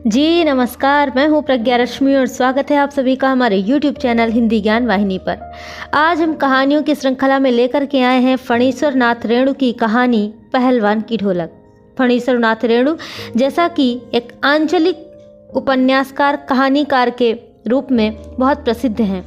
जी नमस्कार, मैं हूँ प्रज्ञा रश्मि और स्वागत है आप सभी का हमारे YouTube चैनल हिंदी ज्ञान वाहिनी पर। आज हम कहानियों की श्रृंखला में लेकर के आए हैं फणीश्वर नाथ रेणु की कहानी पहलवान की ढोलक। फणीश्वर नाथ रेणु जैसा कि एक आंचलिक उपन्यासकार कहानीकार के रूप में बहुत प्रसिद्ध हैं।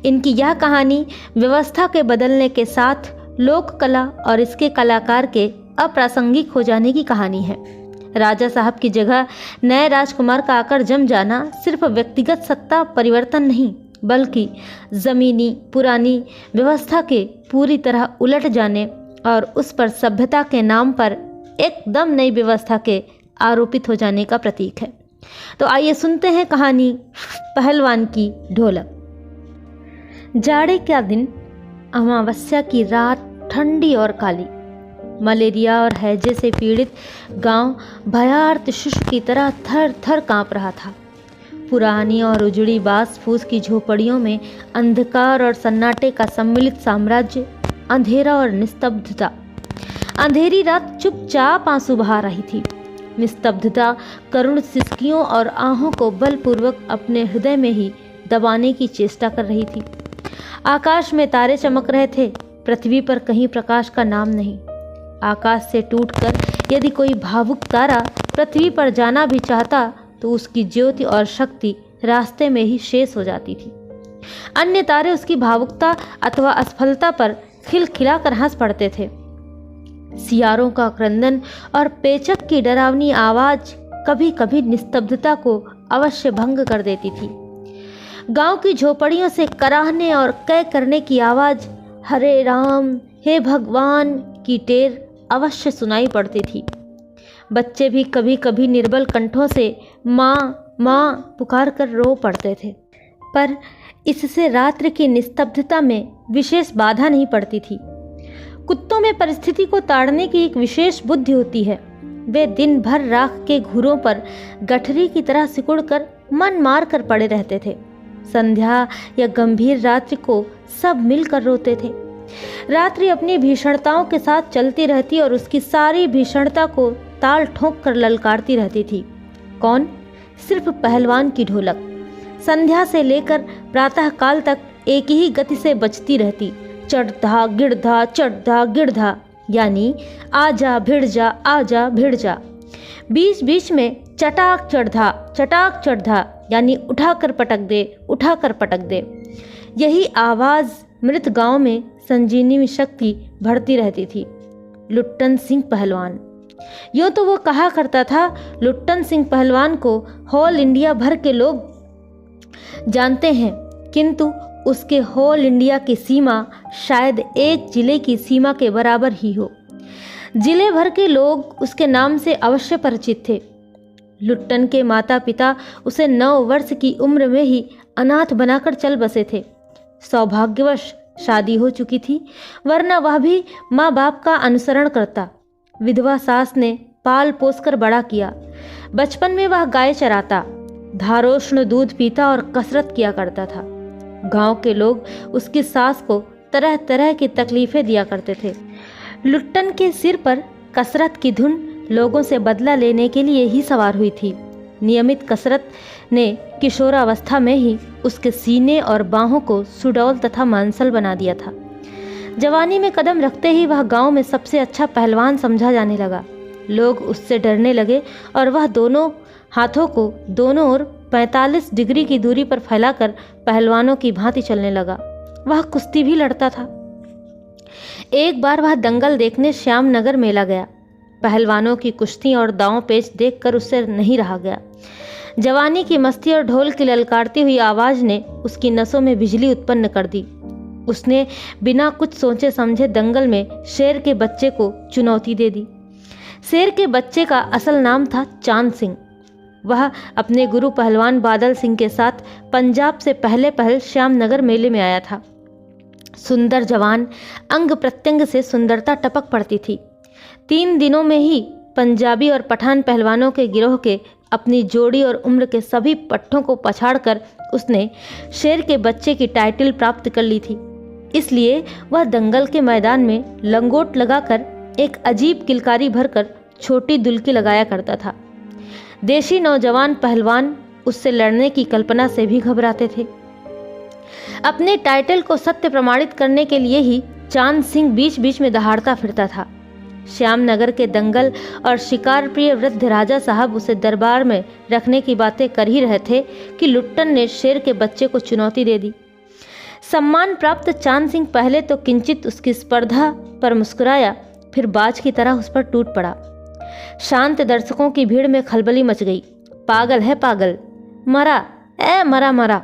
इनकी यह कहानी व्यवस्था के बदलने के साथ लोक कला और इसके कलाकार के अप्रासंगिक हो जाने की कहानी है। राजा साहब की जगह नए राजकुमार का आकर जम जाना सिर्फ व्यक्तिगत सत्ता परिवर्तन नहीं, बल्कि ज़मीनी पुरानी व्यवस्था के पूरी तरह उलट जाने और उस पर सभ्यता के नाम पर एकदम नई व्यवस्था के आरोपित हो जाने का प्रतीक है। तो आइए सुनते हैं कहानी पहलवान की ढोलक। जाड़े का दिन, अमावस्या की रात, ठंडी और काली। मलेरिया और हैजे से पीड़ित गांव भयार्त शिशु की तरह थर थर कांप रहा था। पुरानी और उजड़ी बास फूस की झोपड़ियों में अंधकार और सन्नाटे का सम्मिलित साम्राज्य, अंधेरा और निस्तब्धता। अंधेरी रात चुपचाप आंसू बहा रही थी। निस्तब्धता करुण सिसकियों और आहों को बलपूर्वक अपने हृदय में ही दबाने की चेष्टा कर रही थी। आकाश में तारे चमक रहे थे, पृथ्वी पर कहीं प्रकाश का नाम नहीं। आकाश से टूटकर यदि कोई भावुक तारा पृथ्वी पर जाना भी चाहता तो उसकी ज्योति और शक्ति रास्ते में ही शेष हो जाती थी। अन्य तारे उसकी भावुकता अथवा असफलता पर खिलखिलाकर हंस पड़ते थे। सियारों का क्रंदन और पेचक की डरावनी आवाज कभी कभी निस्तब्धता को अवश्य भंग कर देती थी। गांव की झोपड़ियों से कराहने और कै करने की आवाज, हरे राम हे भगवान की टेर अवश्य सुनाई पड़ती थी। बच्चे भी कभी कभी निर्बल कंठों से माँ माँ पुकार कर रो पड़ते थे, पर इससे रात्रि की निस्तब्धता में विशेष बाधा नहीं पड़ती थी। कुत्तों में परिस्थिति को ताड़ने की एक विशेष बुद्धि होती है। वे दिन भर राख के घुरों पर गठरी की तरह सिकुड़कर मन मार कर पड़े रहते थे। संध्या या गंभीर रात्रि को सब मिलकर रोते थे। रात्रि अपनी भीषणताओं के साथ चलती रहती और उसकी सारी भीषणता को ताल ठोक कर ललकारती रहती थी। कौन? सिर्फ पहलवान की ढोलक। संध्या से लेकर प्रातः काल तक एक ही गति से बजती रहती, चढ़धा गिड़धा चढ़धा गिड़धा, यानी आजा भिड़ जा आजा भिड़ जा। बीच बीच में चटाक चढ़धा, यानी उठाकर पटक दे उठाकर पटक दे। यही आवाज़ मृत गांव में संजीवनी शक्ति भरती रहती थी। लुट्टन सिंह पहलवान। यूँ तो वो कहा करता था, लुट्टन सिंह पहलवान को होल इंडिया भर के लोग जानते हैं, किंतु उसके होल इंडिया की सीमा शायद एक जिले की सीमा के बराबर ही हो। जिले भर के लोग उसके नाम से अवश्य परिचित थे। लुट्टन के माता पिता उसे 9 वर्ष की उम्र में ही अनाथ बनाकर चल बसे थे। सौभाग्यवश शादी हो चुकी थी, वरना वह भी माँ बाप का अनुसरण करता। विधवा सास ने पाल पोस कर बड़ा किया। बचपन में वह गाय चराता, धारोष्ण दूध पीता और कसरत किया करता था। गांव के लोग उसकी सास को तरह तरह की तकलीफें दिया करते थे। लुट्टन के सिर पर कसरत की धुन लोगों से बदला लेने के लिए ही सवार हुई थी। नियमित कसरत ने किशोरावस्था में ही उसके सीने और बाहों को सुडौल तथा मांसल बना दिया था। जवानी में कदम रखते ही वह गांव में सबसे अच्छा पहलवान समझा जाने लगा। लोग उससे डरने लगे और वह दोनों हाथों को दोनों ओर 45 डिग्री की दूरी पर फैलाकर पहलवानों की भांति चलने लगा। वह कुश्ती भी लड़ता था। एक बार वह दंगल देखने श्यामनगर मेला गया। पहलवानों की कुश्ती और दांव पेच देखकर उससे नहीं रहा गया। जवानी की मस्ती और ढोल की ललकारती हुई आवाज ने उसकी नसों में बिजली उत्पन्न कर दी। उसने बिना कुछ सोचे समझे दंगल में शेर के बच्चे को चुनौती दे दी। शेर के बच्चे का असल नाम था चांद सिंह। वह अपने गुरु पहलवान बादल सिंह के साथ पंजाब से पहल श्यामनगर मेले में आया था। सुंदर जवान, अंग प्रत्यंग से सुंदरता टपक पड़ती थी। 3 दिनों में ही पंजाबी और पठान पहलवानों के गिरोह के अपनी जोड़ी और उम्र के सभी पट्टों को पछाड़कर उसने शेर के बच्चे की टाइटल प्राप्त कर ली थी। इसलिए वह दंगल के मैदान में लंगोट लगाकर एक अजीब किलकारी भरकर छोटी दुल्की लगाया करता था। देशी नौजवान पहलवान उससे लड़ने की कल्पना से भी घबराते थे। अपने टाइटल को सत्य प्रमाणित करने के लिए ही चांद सिंह बीच बीच में दहाड़ता फिरता था। श्यामनगर के दंगल और शिकार प्रिय वृद्ध राजा साहब उसे दरबार में रखने की बातें कर ही रहे थे कि लुट्टन ने शेर के बच्चे को चुनौती दे दी। सम्मान प्राप्त चांद सिंह पहले तो किंचित उसकी स्पर्धा पर मुस्कुराया, फिर बाज की तरह उस पर टूट पड़ा। शांत दर्शकों की भीड़ में खलबली मच गई। पागल है पागल, मरा मरा मरा।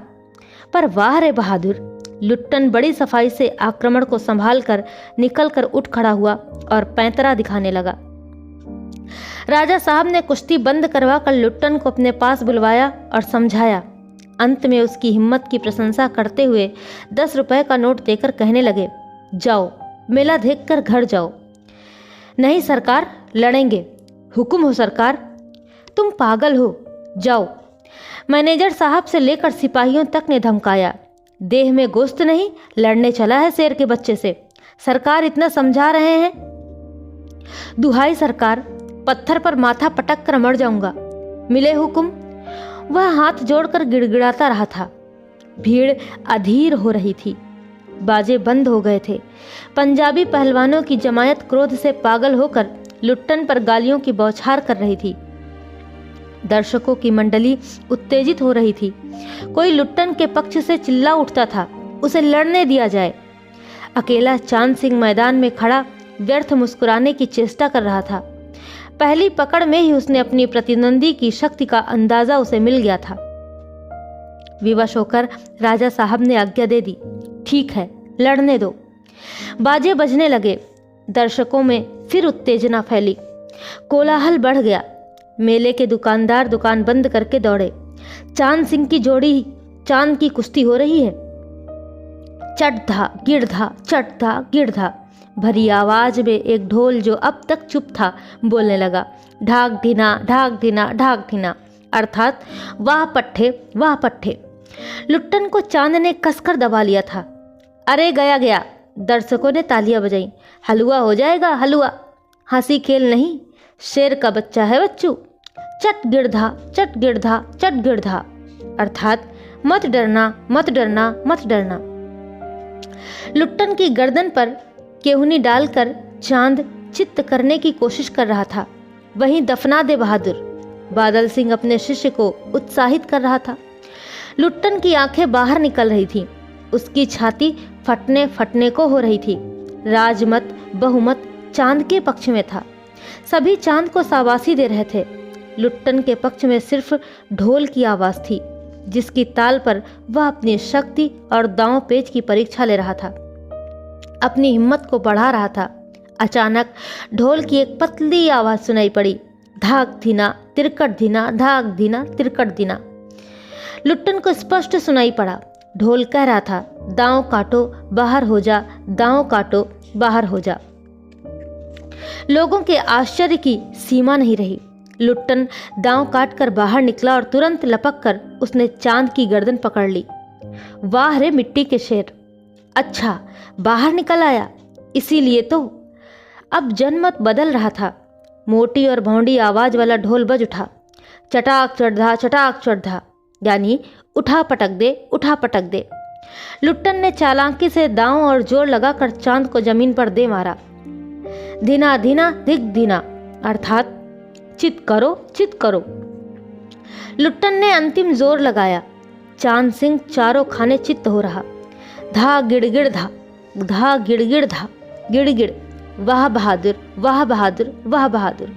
पर वाह रे बहादुर, लुट्टन बड़ी सफाई से आक्रमण को संभाल कर निकल कर उठ खड़ा हुआ और पैंतरा दिखाने लगा। राजा साहब ने कुश्ती बंद करवा कर लुट्टन को अपने पास बुलवाया और समझाया। अंत में उसकी हिम्मत की प्रशंसा करते हुए 10 रुपए का नोट देकर कहने लगे, जाओ मेला देखकर घर जाओ। नहीं सरकार, लड़ेंगे। हुक्म हो सरकार। तुम पागल हो, जाओ। मैनेजर साहब से लेकर सिपाहियों तक ने धमकाया। देह में गोश्त नहीं, लड़ने चला है शेर के बच्चे से। सरकार इतना समझा रहे हैं। दुहाई सरकार, पत्थर पर माथा पटक कर मर जाऊंगा। मिले हुक्म। वह हाथ जोड़कर गिड़गिड़ाता रहा था। भीड़ अधीर हो रही थी। बाजे बंद हो गए थे। पंजाबी पहलवानों की जमायत क्रोध से पागल होकर लुट्टन पर गालियों की बौछार कर रही थी। दर्शकों की मंडली उत्तेजित हो रही थी। कोई लुट्टन के पक्ष से चिल्ला उठता था, उसे लड़ने दिया जाए। अकेला चांद सिंह मैदान में खड़ा व्यर्थ मुस्कुराने की चेष्टा कर रहा था। पहली पकड़ में ही उसने अपनी प्रतिद्वंदी की शक्ति का अंदाजा उसे मिल गया था। विवश होकर राजा साहब ने आज्ञा दे दी, ठीक है, लड़ने दो। बाजे बजने लगे। दर्शकों में फिर उत्तेजना फैली। कोलाहल बढ़ गया। मेले के दुकानदार दुकान बंद करके दौड़े। चांद सिंह की जोड़ी चांद की कुश्ती हो रही है। चटधा गिरधा, चटधा गिरधा भरी आवाज में एक ढोल जो अब तक चुप था बोलने लगा, ढाक ढिना ढाक ढिना ढाक ढिना, अर्थात वाह पट्ठे वाह पट्ठे। लुट्टन को चांद ने कसकर दबा लिया था। अरे गया गया। दर्शकों ने तालियां बजाई। हलवा हो जाएगा हलवा। हंसी खेल नहीं, शेर का बच्चा है बच्चू। चट गिरधा चट गिरधा चट गिरधा, अर्थात मत डरना मत डरना मत डरना। लुट्टन की गर्दन पर केहुनी डालकर चांद चित्त करने की कोशिश कर रहा था। वहीं दफना दे बहादुर, बादल सिंह अपने शिष्य को उत्साहित कर रहा था। लुट्टन की आंखें बाहर निकल रही थीं। उसकी छाती फटने फटने को हो रही थी। राजमत बहुमत चांद के पक्ष में था। सभी चांद को शाबाशी दे रहे थे। लुट्टन के पक्ष में सिर्फ ढोल की आवाज थी, जिसकी ताल पर वह अपनी शक्ति और दांव पेच की परीक्षा ले रहा था, अपनी हिम्मत को बढ़ा रहा था। अचानक ढोल की एक पतली आवाज सुनाई पड़ी, धाक धीना तिरकट धीना धाक धीना तिरकट धीना। लुट्टन को स्पष्ट सुनाई पड़ा। ढोल कह रहा था, दांव काटो बाहर हो जा, दांव काटो बाहर हो जा। लोगों के आश्चर्य की सीमा नहीं रही। लुट्टन दांव काट कर बाहर निकला और तुरंत लपक कर उसने चांद की गर्दन पकड़ ली। वाह रे मिट्टी के शेर, अच्छा बाहर निकल आया, इसीलिए तो। अब जनमत बदल रहा था। मोटी और भौंडी आवाज वाला ढोल बज उठा। चटाक चढ़धा, यानी उठा पटक दे उठा पटक दे। लुट्टन ने चालाकी से दांव और जोर लगाकर चांद को जमीन पर दे मारा। धीना धीना दिग धीना, अर्थात चित करो चित करो। लुट्टन ने अंतिम जोर लगाया। चांद सिंह चारों खाने चित्त हो रहा। धा गिड़गिड़ धा, धा गिड़गिड़ धा, गिड़गिड़। वाह बहादुर वाह बहादुर वाह बहादुर।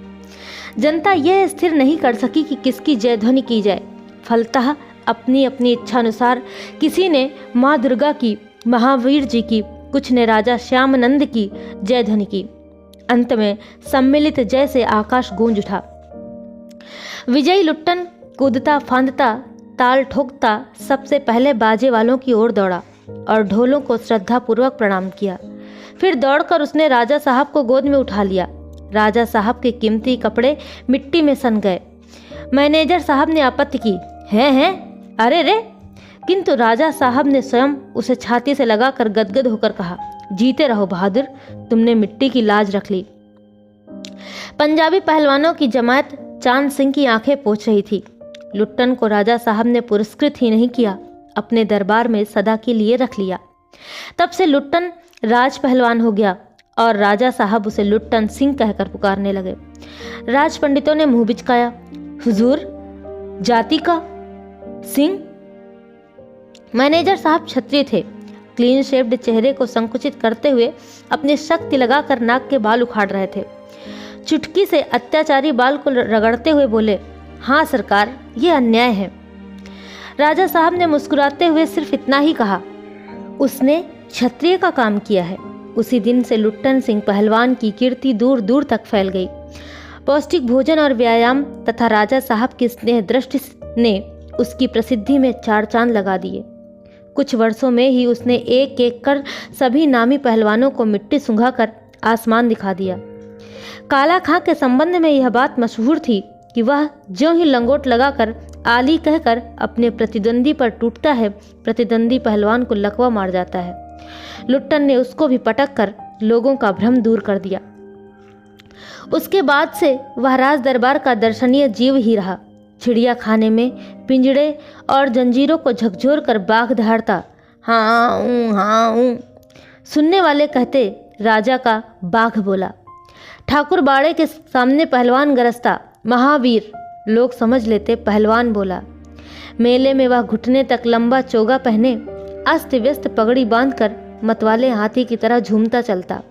जनता यह स्थिर नहीं कर सकी कि किसकी जय ध्वनि की जाए। फलतः अपनी अपनी इच्छानुसार किसी ने माँ दुर्गा की, महावीर जी की, कुछ ने राजा श्यामनंद की जय ध्वनि की। अंत में सम्मिलित जय से आकाश गूंज उठा। विजयी लुट्टन कूदता फांदता ताल ठोकता सबसे पहले बाजे वालों की ओर दौड़ा और ढोलों को श्रद्धापूर्वक प्रणाम किया। फिर दौड़कर उसने राजा साहब को गोद में उठा लिया। राजा साहब के कीमती कपड़े मिट्टी में सन गए। मैनेजर साहब ने आपत्ति की, हैं अरे रे, किंतु राजा साहब ने स्वयं उसे छाती से लगाकर गदगद होकर कहा, जीते रहो बहादुर, तुमने मिट्टी की लाज रख ली। पंजाबी पहलवानों की जमात चांद सिंह की आंखें पोंछ रही थी। लुट्टन को राजा साहब ने पुरस्कृत ही नहीं किया, अपने दरबार में सदा के लिए रख लिया। तब से लुट्टन राज पहलवान हो गया और राजा साहब उसे लुट्टन सिंह कहकर पुकारने लगे। राज पंडितों ने मुंह बिचकाया। हुजूर, जाति का सिंह? मैनेजर साहब क्षत्रिय थे। क्लीन शेव्ड चेहरे को संकुचित करते हुए अपनी शक्ति लगाकर नाक के बाल उखाड़ रहे थे। चुटकी से अत्याचारी बाल को रगड़ते हुए बोले, हाँ सरकार, ये अन्याय है। राजा साहब ने मुस्कुराते हुए सिर्फ इतना ही कहा, उसने क्षत्रिय का काम किया है। उसी दिन से लुट्टन सिंह पहलवान की कीर्ति दूर दूर तक फैल गई। पौष्टिक भोजन और व्यायाम तथा राजा साहब की स्नेह दृष्टि ने उसकी प्रसिद्धि में चार चांद लगा दिए। कुछ वर्षों में ही उसने एक एक कर सभी नामी पहलवानों को मिट्टी सुंघाकर आसमान दिखा दिया। काला खां के संबंध में यह बात मशहूर थी कि वह ज्यों ही लंगोट लगाकर आली कहकर अपने प्रतिद्वंदी पर टूटता है, प्रतिद्वंदी पहलवान को लकवा मार जाता है। लुट्टन ने उसको भी पटक कर लोगों का भ्रम दूर कर दिया। उसके बाद से वह राज दरबार का दर्शनीय जीव ही रहा। चिड़िया खाने में पिंजड़े और जंजीरों को झकझोर कर बाघ दहाड़ता, हाँ ऊँ। सुनने वाले कहते, राजा का बाघ बोला। ठाकुर बाड़े के सामने पहलवान गरजता, महावीर। लोग समझ लेते पहलवान बोला। मेले में वह घुटने तक लंबा चोगा पहने अस्त व्यस्त पगड़ी बांधकर मतवाले हाथी की तरह झूमता चलता।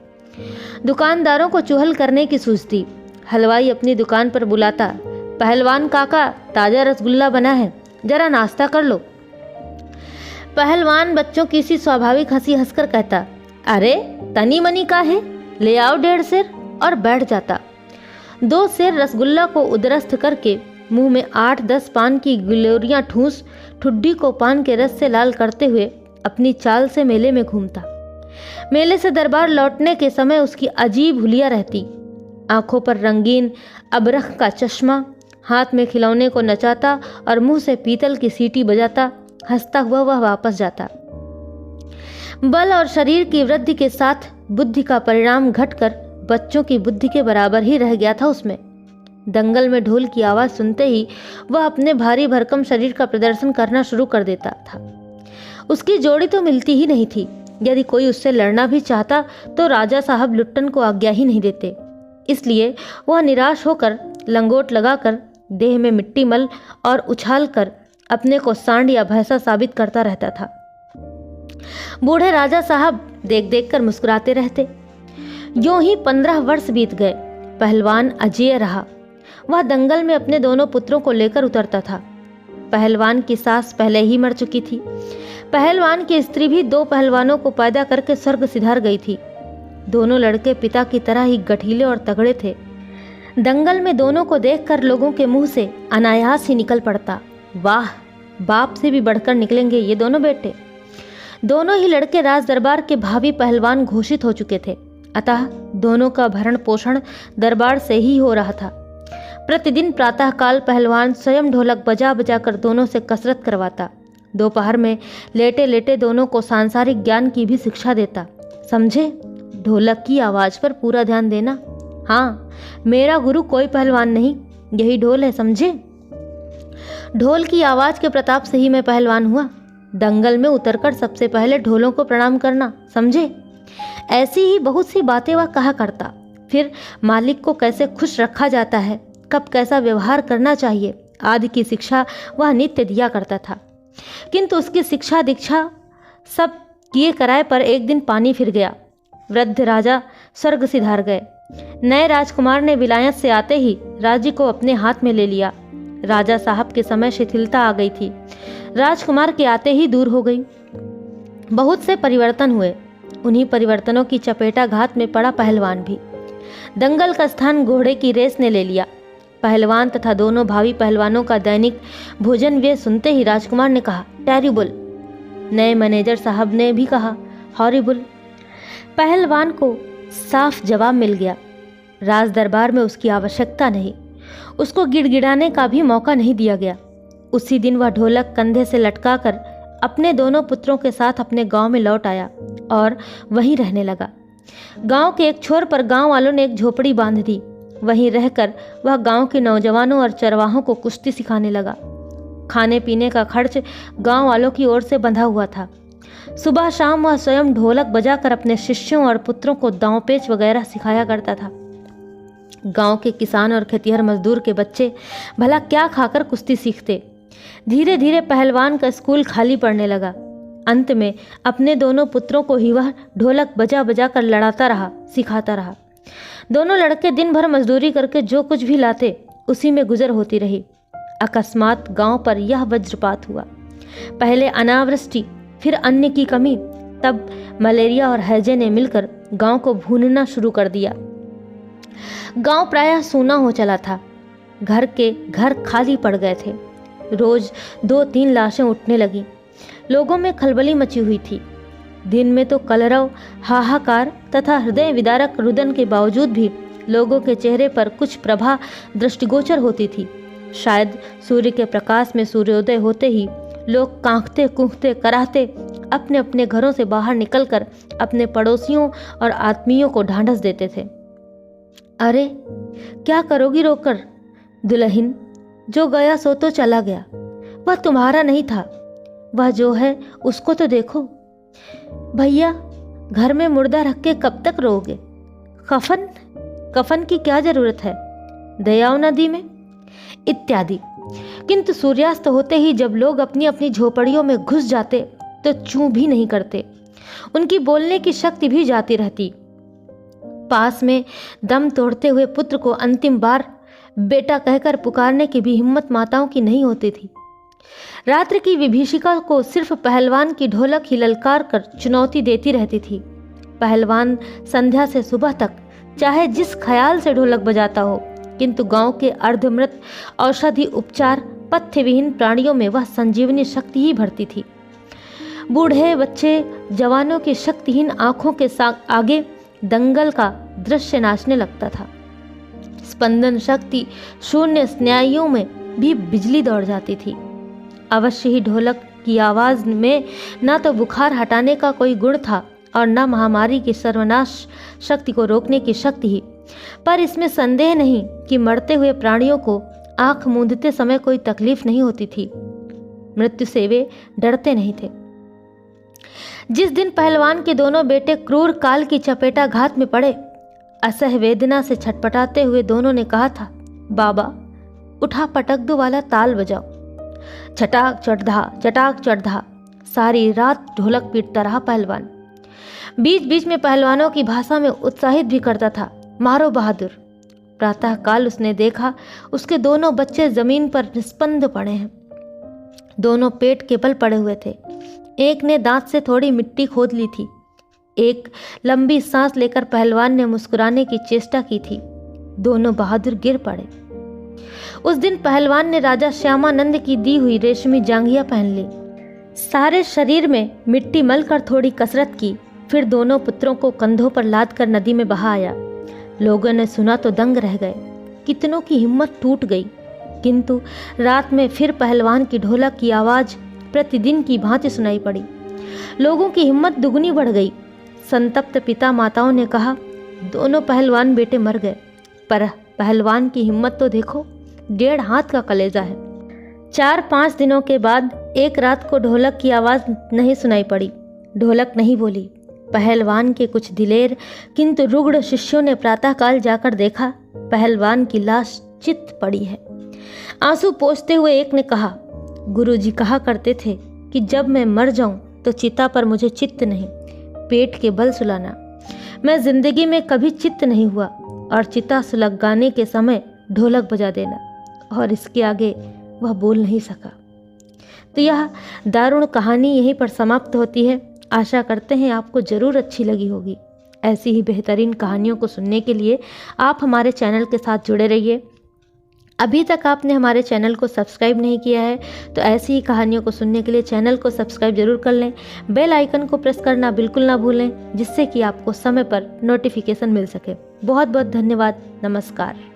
दुकानदारों को चुहल करने की सूझती। हलवाई अपनी दुकान पर बुलाता, पहलवान काका, ताजा रसगुल्ला बना है, जरा नाश्ता कर लो। पहलवान बच्चों की सी स्वाभाविक हंसी हंसकर कहता, अरे तनी मनी का है, ले आओ 1.5 सेर, और बैठ जाता। 2 सेर रसगुल्ला को उदरस्थ करके मुंह में 8-10 पान की गिलोरियां ठूंस ठुड्डी को पान के रस से लाल करते हुए अपनी चाल से मेले में घूमता। मेले से दरबार लौटने के समय उसकी अजीब हुलिया रहती। आंखों पर रंगीन अबरख का चश्मा, हाथ में खिलौने को नचाता और मुंह से पीतल की सीटी बजाता हंसता हुआ वह वापस जाता। बल और शरीर की वृद्धि के साथ बुद्धि का परिणाम घटकर बच्चों की बुद्धि के बराबर ही रह गया था उसमें। दंगल में ढोल की आवाज़ सुनते ही वह अपने भारी भरकम शरीर का प्रदर्शन करना शुरू कर देता था। उसकी जोड़ी तो मिलती ही नहीं थी। यदि कोई उससे लड़ना भी चाहता तो राजा साहब लुट्टन को आज्ञा ही नहीं देते। इसलिए वह निराश होकर लंगोट लगाकर देह में मिट्टी मल और उछाल कर अपने को सांड या भैंसा साबित करता रहता था। बूढ़े राजा साहब देख देख कर मुस्कुराते रहते। यूं ही 15 वर्ष बीत गए। पहलवान अजेय रहा। वह दंगल में अपने दोनों पुत्रों को लेकर उतरता था। पहलवान की सास पहले ही मर चुकी थी। पहलवान की स्त्री भी 2 पहलवानों को पैदा करके स्वर्ग सिधार गई थी। दोनों लड़के पिता की तरह ही गठीले और तगड़े थे। दंगल में दोनों को देखकर लोगों के मुंह से अनायास ही निकल पड़ता, वाह, बाप से भी बढ़कर निकलेंगे ये दोनों बेटे। दोनों ही लड़के राज दरबार के भावी पहलवान घोषित हो चुके थे। अतः दोनों का भरण पोषण दरबार से ही हो रहा था। प्रतिदिन प्रातःकाल पहलवान स्वयं ढोलक बजा बजा कर दोनों से कसरत करवाता। दोपहर में लेटे लेटे दोनों को सांसारिक ज्ञान की भी शिक्षा देता। समझे? ढोलक की आवाज पर पूरा ध्यान देना। हाँ, मेरा गुरु कोई पहलवान नहीं, यही ढोल है, समझे? ढोल की आवाज के प्रताप से ही मैं पहलवान हुआ। दंगल में उतरकर सबसे पहले ढोलों को प्रणाम करना, समझे? ऐसी ही बहुत सी बातें वह कहा करता। फिर मालिक को कैसे खुश रखा जाता है, कब कैसा व्यवहार करना चाहिए आदि की शिक्षा वह नित्य दिया करता था। किंतु उसकी शिक्षा दीक्षा सब किए कराए पर एक दिन पानी फिर गया। वृद्ध राजा स्वर्ग सिधार गए। नए राजकुमार ने विलायत से आते ही राज्य को अपने हाथ में ले लिया। राजा साहब के समय शिथिलता आ गई थी, राजकुमार के आते ही दूर हो गई। बहुत से परिवर्तन हुए। उन्हीं परिवर्तनों की चपेटाघात में पड़ा पहलवान भी। दंगल का स्थान घोड़े की रेस ने ले लिया। पहलवान तथा दोनों भावी पहलवानों का दैनिक भोजन व्यय सुनते ही राजकुमार ने कहा, टेरिबल। नए मैनेजर साहब ने भी कहा, हॉरिबल। पहलवान को साफ जवाब मिल गया। राज दरबार में उसकी आवश्यकता नहीं। उसको गिड़गिड़ाने का भी मौका नहीं दिया गया। उसी दिन वह ढोलक कंधे से लटकाकर अपने दोनों पुत्रों के साथ अपने गांव में लौट आया और वहीं रहने लगा। गांव के एक छोर पर गांव वालों ने एक झोपड़ी बांध दी। वहीं रहकर वह गांव के नौजवानों और चरवाहों को कुश्ती सिखाने लगा। खाने पीने का खर्च गांव वालों की ओर से बंधा हुआ था। सुबह शाम वह स्वयं ढोलक बजाकर अपने शिष्यों और पुत्रों को दांव पेच वगैरह सिखाया करता था। गांव के किसान और खेतिहर मजदूर के बच्चे भला क्या खाकर कुश्ती सीखते। धीरे धीरे पहलवान का स्कूल खाली पड़ने लगा। अंत में अपने दोनों पुत्रों को ही वह ढोलक बजा बजा कर लड़ाता रहा, सिखाता रहा। दोनों लड़के दिन भर मजदूरी करके जो कुछ भी लाते उसी में गुजर होती रही। अकस्मात गांव पर यह वज्रपात हुआ। पहले अनावृष्टि, फिर अन्न की कमी, तब मलेरिया और हैजे ने मिलकर गांव को भूनना शुरू कर दिया। गांव प्रायः सूना हो चला था। घर के घर खाली पड़ गए थे। रोज 2-3 लाशें उठने लगी। लोगों में खलबली मची हुई थी। दिन में तो कलरव, हाहाकार तथा हृदय विदारक रुदन के बावजूद भी लोगों के चेहरे पर कुछ प्रभा दृष्टिगोचर होती थी। शायद सूर्य के प्रकाश में सूर्योदय होते ही लोग कांखते कूखते कराहते अपने अपने घरों से बाहर निकलकर अपने पड़ोसियों और आत्मीयों को ढांढस देते थे। अरे क्या करोगी रोकर? दुल्हन, जो गया सो तो चला गया, वह तुम्हारा नहीं था। वह जो है उसको तो देखो। भैया, घर में मुर्दा रख के कब तक रोगे? कफन की क्या जरूरत है? दयाओ नदी में, इत्यादि। किंतु सूर्यास्त होते ही जब लोग अपनी अपनी झोपड़ियों में घुस जाते तो चूं भी नहीं करते। उनकी बोलने की शक्ति भी जाती रहती। पास में दम तोड़ते हुए पुत्र को अंतिम बार बेटा कहकर पुकारने की भी हिम्मत माताओं की नहीं होती थी। रात्रि की विभीषिका को सिर्फ पहलवान की ढोलक ही ललकार कर चुनौती देती रहती थी। पहलवान संध्या से सुबह तक चाहे जिस ख्याल से ढोलक बजाता हो, किंतु गांव के अर्धमृत औषधि उपचार पथ्य विहीन प्राणियों में वह संजीवनी शक्ति ही भरती थी। बूढ़े बच्चे जवानों की शक्तिहीन आंखों के आगे दंगल का दृश्य नाचने लगता था। स्पंदन शक्ति शून्य स्नायुओं में भी बिजली दौड़ जाती थी। अवश्य ही ढोलक की आवाज में न तो बुखार हटाने का कोई गुण था और न महामारी की सर्वनाश शक्ति को रोकने की शक्ति ही। पर इसमें संदेह नहीं कि मरते हुए प्राणियों को आंख मूंदते समय कोई तकलीफ नहीं होती थी। मृत्यु से वे डरते नहीं थे। जिस दिन पहलवान के दोनों बेटे क्रूर काल की चपेटाघात में पड़े, असह वेदना से छटपटाते हुए दोनों ने कहा था, बाबा उठा पटक दो वाला ताल बजाओ। चटाक चढ़धा सारी रात ढोलक पीटता रहा पहलवान। बीच बीच में पहलवानों की भाषा में उत्साहित भी करता था, मारो बहादुर। प्रातः काल उसने देखा उसके दोनों बच्चे जमीन पर निस्पंद पड़े हैं। दोनों पेट के बल पड़े हुए थे। एक ने दांत से थोड़ी मिट्टी खोद ली थी। एक लंबी सांस लेकर पहलवान ने मुस्कुराने की चेष्टा की थी। दोनों बहादुर गिर पड़े। उस दिन पहलवान ने राजा श्यामानंद की दी हुई रेशमी जांघिया पहन ली। सारे शरीर में मिट्टी मल कर थोड़ी कसरत की, फिर दोनों पुत्रों को कंधों पर लाद कर नदी में बहा आया। लोगों ने सुना तो दंग रह गए। कितनों की हिम्मत टूट गई। किंतु रात में फिर पहलवान की ढोलक की आवाज प्रतिदिन की भांति सुनाई पड़ी। लोगों की हिम्मत दुगनी बढ़ गई। संतप्त पिता माताओं ने कहा, दोनों पहलवान बेटे मर गए, पर पहलवान की हिम्मत तो देखो, 1.5 हाथ का कलेजा है। 4-5 दिनों के बाद एक रात को ढोलक की आवाज नहीं सुनाई पड़ी। ढोलक नहीं बोली। पहलवान के कुछ दिलेर किंतु रुग्ण शिष्यों ने प्रातःकाल जाकर देखा, पहलवान की लाश चित पड़ी है। आंसू पोंछते हुए एक ने कहा, गुरुजी कहा करते थे कि जब मैं मर जाऊं तो चिता पर मुझे चित्त नहीं, पेट के बल सुलाना। मैं जिंदगी में कभी चित्त नहीं हुआ और चिता सुलगाने के समय ढोलक बजा देना। और इसके आगे वह बोल नहीं सका। तो यह दारुण कहानी यहीं पर समाप्त होती है। आशा करते हैं आपको ज़रूर अच्छी लगी होगी। ऐसी ही बेहतरीन कहानियों को सुनने के लिए आप हमारे चैनल के साथ जुड़े रहिए। अभी तक आपने हमारे चैनल को सब्सक्राइब नहीं किया है तो ऐसी ही कहानियों को सुनने के लिए चैनल को सब्सक्राइब जरूर कर लें। बेल आइकन को प्रेस करना बिल्कुल ना भूलें, जिससे कि आपको समय पर नोटिफिकेशन मिल सके। बहुत बहुत धन्यवाद। नमस्कार।